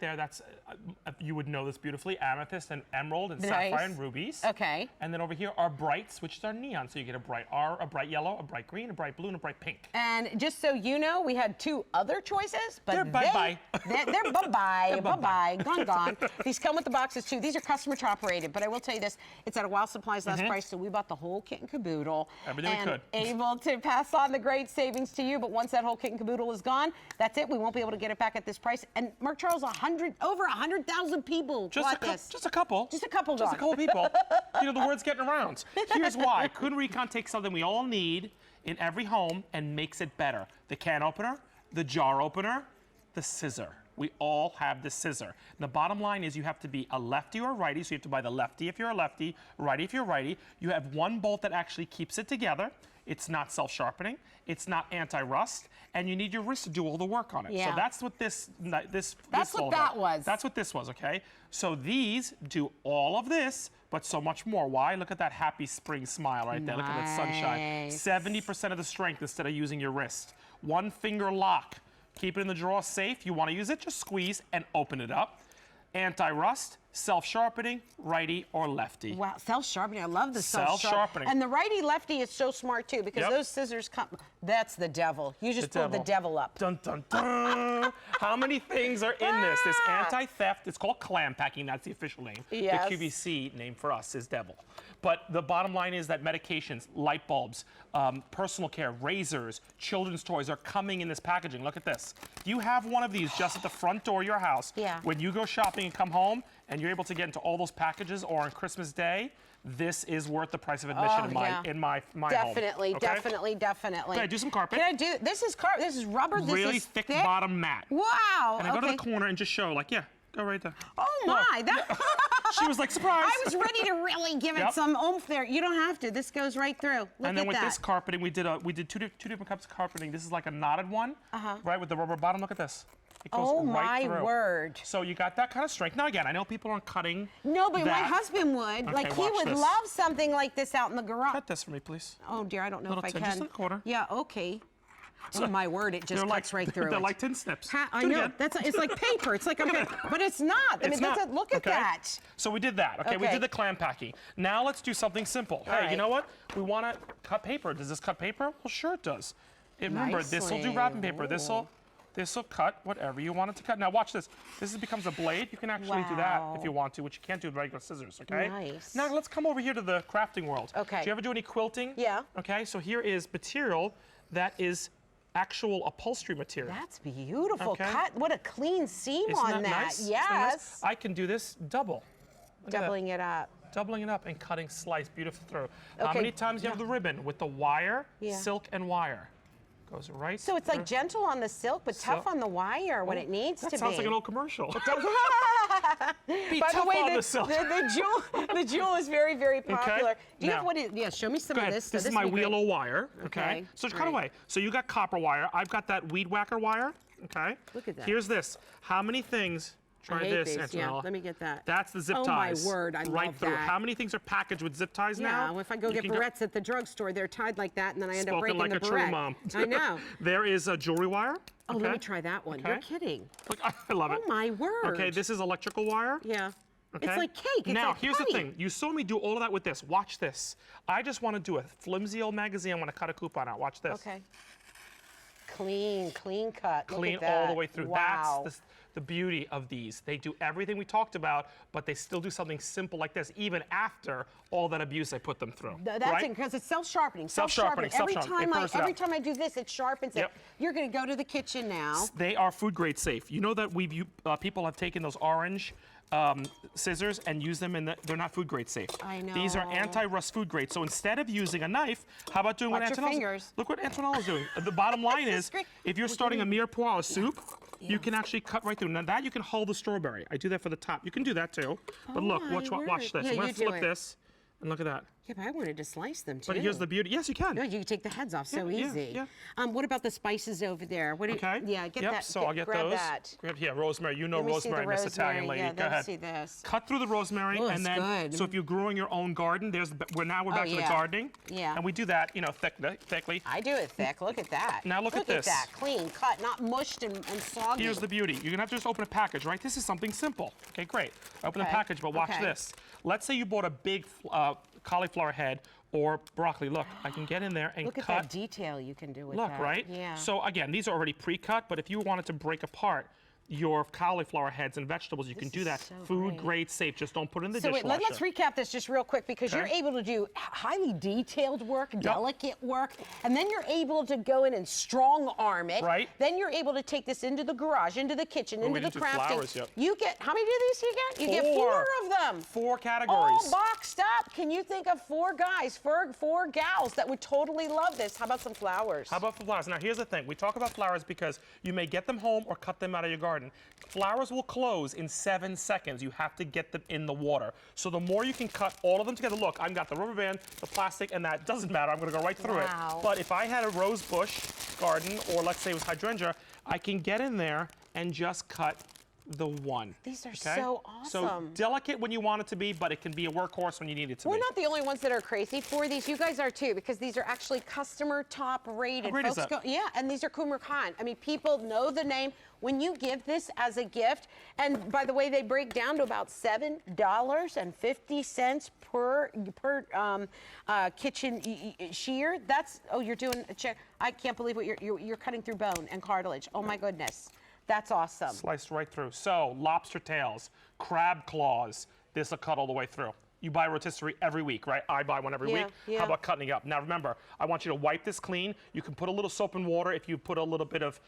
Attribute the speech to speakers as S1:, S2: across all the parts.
S1: there, that's, you would know this beautifully, amethyst and emerald and sapphire and rubies.
S2: Okay.
S1: And then over here are brights, which are neon. So you get a bright yellow, a bright green, a bright blue, and a bright pink.
S2: And just so you know, we had 2 other choices, but
S1: they're bye-bye.
S2: They're bye-bye, bye-bye, gone. These come with the boxes too. These are customer operated, but I will tell you this, it's at a while supplies last price, so we bought the whole kit and caboodle.
S1: Everything we could.
S2: Able to pass on the great savings to you, but once that whole kit and caboodle is gone, that's it. We won't be able to get it back at this price. And MarkCharles, over 100,000 people bought this.
S1: Just a couple.
S2: Just a couple,
S1: Just a couple people. You know, the word's getting around. Here's why. Kuhn Rikon takes something we all need in every home and makes it better. The can opener, the jar opener, the scissor. We all have the scissor. And the bottom line is you have to be a lefty or a righty, so you have to buy the lefty if you're a lefty, righty if you're a righty. You have one bolt that actually keeps it together. It's not self-sharpening. It's not anti-rust. And you need your wrist to do all the work on it.
S2: Yeah.
S1: So that's what this
S2: That's what that was.
S1: That's what this was, okay? So these do all of this, but so much more. Why? Look at that happy spring smile right there. Look at that sunshine. 70% of the strength instead of using your wrist. One finger lock. Keep it in the drawer safe. You want to use it, just squeeze and open it up. Anti-rust, self-sharpening, righty or lefty.
S2: Wow, self-sharpening. I love the
S1: self-sharpening.
S2: And the righty-lefty is so smart too, because those scissors come. That's the devil. You just pulled the devil up.
S1: Dun, dun, dun. How many things are in this? This anti-theft, it's called clam packing. That's the official name.
S2: Yes.
S1: The QVC name for us is devil. But the bottom line is that medications, light bulbs, personal care, razors, children's toys are coming in this packaging. Look at this. You have one of these just at the front door of your house.
S2: Yeah.
S1: When you go shopping and come home and you're able to get into all those packages, or on Christmas Day, this is worth the price of admission in my home.
S2: Definitely,
S1: Okay?
S2: definitely.
S1: Can I do some carpet?
S2: Can I do, this is carpet, this is rubber, this
S1: really
S2: is
S1: thick bottom mat.
S2: Wow.
S1: And I go to the corner and just show, like, yeah, go right there.
S2: Oh my,
S1: She was like, surprise.
S2: I was ready to really give it some oomph there. You don't have to, this goes right through. Look
S1: and then
S2: at
S1: with
S2: that.
S1: this carpeting, we did two different cups of carpeting. This is like a knotted one, right, with the rubber bottom. Look at this. It goes right through.
S2: My word.
S1: So you got that kind of strength. Now again, I know people aren't cutting.
S2: No, but
S1: that.
S2: my husband would.
S1: Okay,
S2: like, he would love something like this out in the garage.
S1: Cut this for me, please.
S2: Oh dear, I don't know if I can.
S1: Just in the corner.
S2: Yeah, okay. Oh my word, it just cuts right through
S1: They're
S2: it.
S1: like tin snips.
S2: I know. It's like paper. It's like but it's not. I mean, look at that.
S1: So we did that. Okay, we did the clam packing. Now let's do something simple. Hey, you know what? We want to cut paper. Does this cut paper? Well, sure it does. Remember, this will do wrapping paper. This will cut whatever you want it to cut. Now watch this. This becomes a blade. You can actually do that if you want to, which you can't do with regular scissors, okay?
S2: Nice.
S1: Now let's come over here to the crafting world.
S2: Okay.
S1: Do you ever do any quilting?
S2: Yeah.
S1: Okay, so here is material that is actual upholstery material.
S2: That's beautiful.
S1: Okay.
S2: Cut. What a clean seam
S1: Isn't
S2: on
S1: that nice?
S2: Yes.
S1: Isn't that nice? I can do this double.
S2: Doubling it up.
S1: Doubling it up and cutting slice beautiful through. How many times do you have the ribbon with the wire, silk and wire? Goes right.
S2: So it's like gentle on the silk, but tough on the wire when it needs to be.
S1: That sounds like an old commercial.
S2: By the way, the jewel is very, very popular. Do you have what? Show me some of this.
S1: This is my wheel of wire. Okay. So just cut away. So you got copper wire. I've got that weed whacker wire. Okay.
S2: Look at that.
S1: Here's this. How many things? Try this, Antonella.
S2: Yeah, let me get that.
S1: That's the zip ties.
S2: Oh my word, I love
S1: through.
S2: that.
S1: How many things are packaged with zip ties now?
S2: Yeah, well, if I go get barrettes at the drugstore, they're tied like that, and then I end up breaking
S1: like
S2: the
S1: a
S2: barrette.
S1: true mom.
S2: I know.
S1: There is a jewelry wire.
S2: Oh, let me try that one. You're kidding.
S1: Look, I love it.
S2: Oh my word.
S1: Okay, this is electrical wire.
S2: Yeah.
S1: Okay.
S2: It's like cake.
S1: Now, here's the thing. You saw me do all of that with this. Watch this. I just want to do a flimsy old magazine. I want to cut a coupon out. Watch this.
S2: Okay. Clean cut.
S1: Clean
S2: Look at that.
S1: all the way through.
S2: Wow.
S1: That's the beauty of these. They do everything we talked about, but they still do something simple like this, even after all that abuse I put them through.
S2: That's it, because it's self-sharpening.
S1: Self-sharpening.
S2: Every time I do this, it sharpens it. You're going to go to the kitchen now.
S1: They are food grade safe. You know that people have taken those orange scissors and use them they're not food grade safe.
S2: I know.
S1: These are anti-rust food grade. So instead of using a knife, how about doing what Antonella's? Look what Antonella's doing. The bottom line is, if you're starting a mirepoix soup, you can actually cut right through. Now that you can hold the strawberry. I do that for the top. You can do that too. But look, watch this. I'm going to flip this. And look at that.
S2: Yeah, but I wanted to slice them too.
S1: But here's the beauty. Yes, you can.
S2: No, you can take the heads off so
S1: Yeah,
S2: easy.
S1: yeah.
S2: What about the spices over there? What do
S1: Okay.
S2: Yeah, get that.
S1: So I'll get
S2: grab
S1: those.
S2: that.
S1: Yeah, rosemary. You know
S2: Let me see the
S1: rosemary, Miss Italian lady.
S2: Yeah,
S1: Go
S2: let me
S1: ahead.
S2: see this.
S1: Cut through the rosemary,
S2: Oh,
S1: and
S2: it's
S1: then
S2: good.
S1: so if you're growing your own garden, there's we're back to the gardening.
S2: Yeah.
S1: And we do that, thickly.
S2: I do it thick. Look at that.
S1: Now look at this.
S2: Look at that. Clean, cut, not mushed and soggy.
S1: Here's the beauty. You're gonna have to just open a package, right? This is something simple. Okay, great. Open a package, but watch this. Let's say you bought a big cauliflower head or broccoli. Look, I can get in there and
S2: Look
S1: cut.
S2: at that detail you can do with that.
S1: Look, right?
S2: Yeah.
S1: So again, these are already pre-cut, but if you wanted to break apart your cauliflower heads and vegetables, you can do that.
S2: so
S1: Food grade safe. Just don't put it in the
S2: So
S1: dishwasher.
S2: wait, let's recap this just real quick because you're able to do highly detailed work, delicate work, and then you're able to go in and strong arm it.
S1: Right.
S2: Then you're able to take this into the garage, into the kitchen, into the crafting.
S1: Flowers yet.
S2: You get, how many of these you get? You get 4 of them.
S1: 4 categories.
S2: All boxed up. Can you think of 4 guys, 4 gals that would totally love this? How about some flowers?
S1: How about flowers? Now here's the thing. We talk about flowers because you may get them home or cut them out of your garden. Flowers will close in 7 seconds. You have to get them in the water. So the more you can cut all of them together, look, I've got the rubber band, the plastic, and that doesn't matter. I'm gonna go right through it. But if I had a rose bush garden, or let's say it was hydrangea, I can get in there and just cut the one.
S2: These are so awesome.
S1: So delicate when you want it to be, but it can be a workhorse when you need it to be.
S2: We're not the only ones that are crazy for these. You guys are too, because these are actually customer top rated.
S1: How great is that?
S2: Yeah, and these are Kuhn. I mean, people know the name. When you give this as a gift, and by the way, they break down to about $7.50 per kitchen shear. That's, oh, you're doing a check. I can't believe what you're cutting through bone and cartilage. Oh my goodness. That's awesome.
S1: Sliced right through. So lobster tails, crab claws, this will cut all the way through. You buy a rotisserie every week, right? I buy one every week. How about cutting it up? Now remember, I want you to wipe this clean. You can put a little soap and water if you put a little bit of,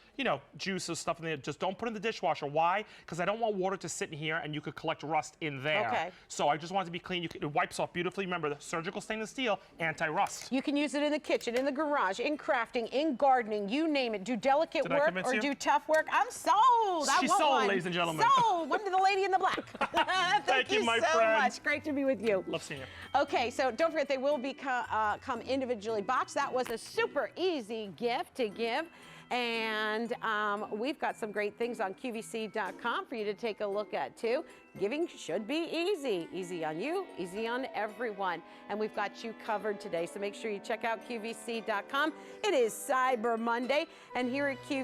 S1: juice or stuff in there. Just don't put it in the dishwasher. Why? Because I don't want water to sit in here and you could collect rust in there.
S2: Okay.
S1: So I just want it to be clean. It wipes off beautifully. Remember, the surgical stainless steel, anti-rust.
S2: You can use it in the kitchen, in the garage, in crafting, in gardening, you name it. Do delicate work or do tough work. I'm sold.
S1: She's sold, ladies and gentlemen.
S2: Sold. One to the lady in the black. Thank you
S1: my
S2: so
S1: friend.
S2: much. Great to be with you.
S1: Love seeing you.
S2: Okay, so don't forget they will be come individually boxed. That was a super easy gift to give. And we've got some great things on QVC.com for you to take a look at too. Giving should be easy. Easy on you, easy on everyone. And we've got you covered today. So make sure you check out QVC.com. It is Cyber Monday. And here at QVC,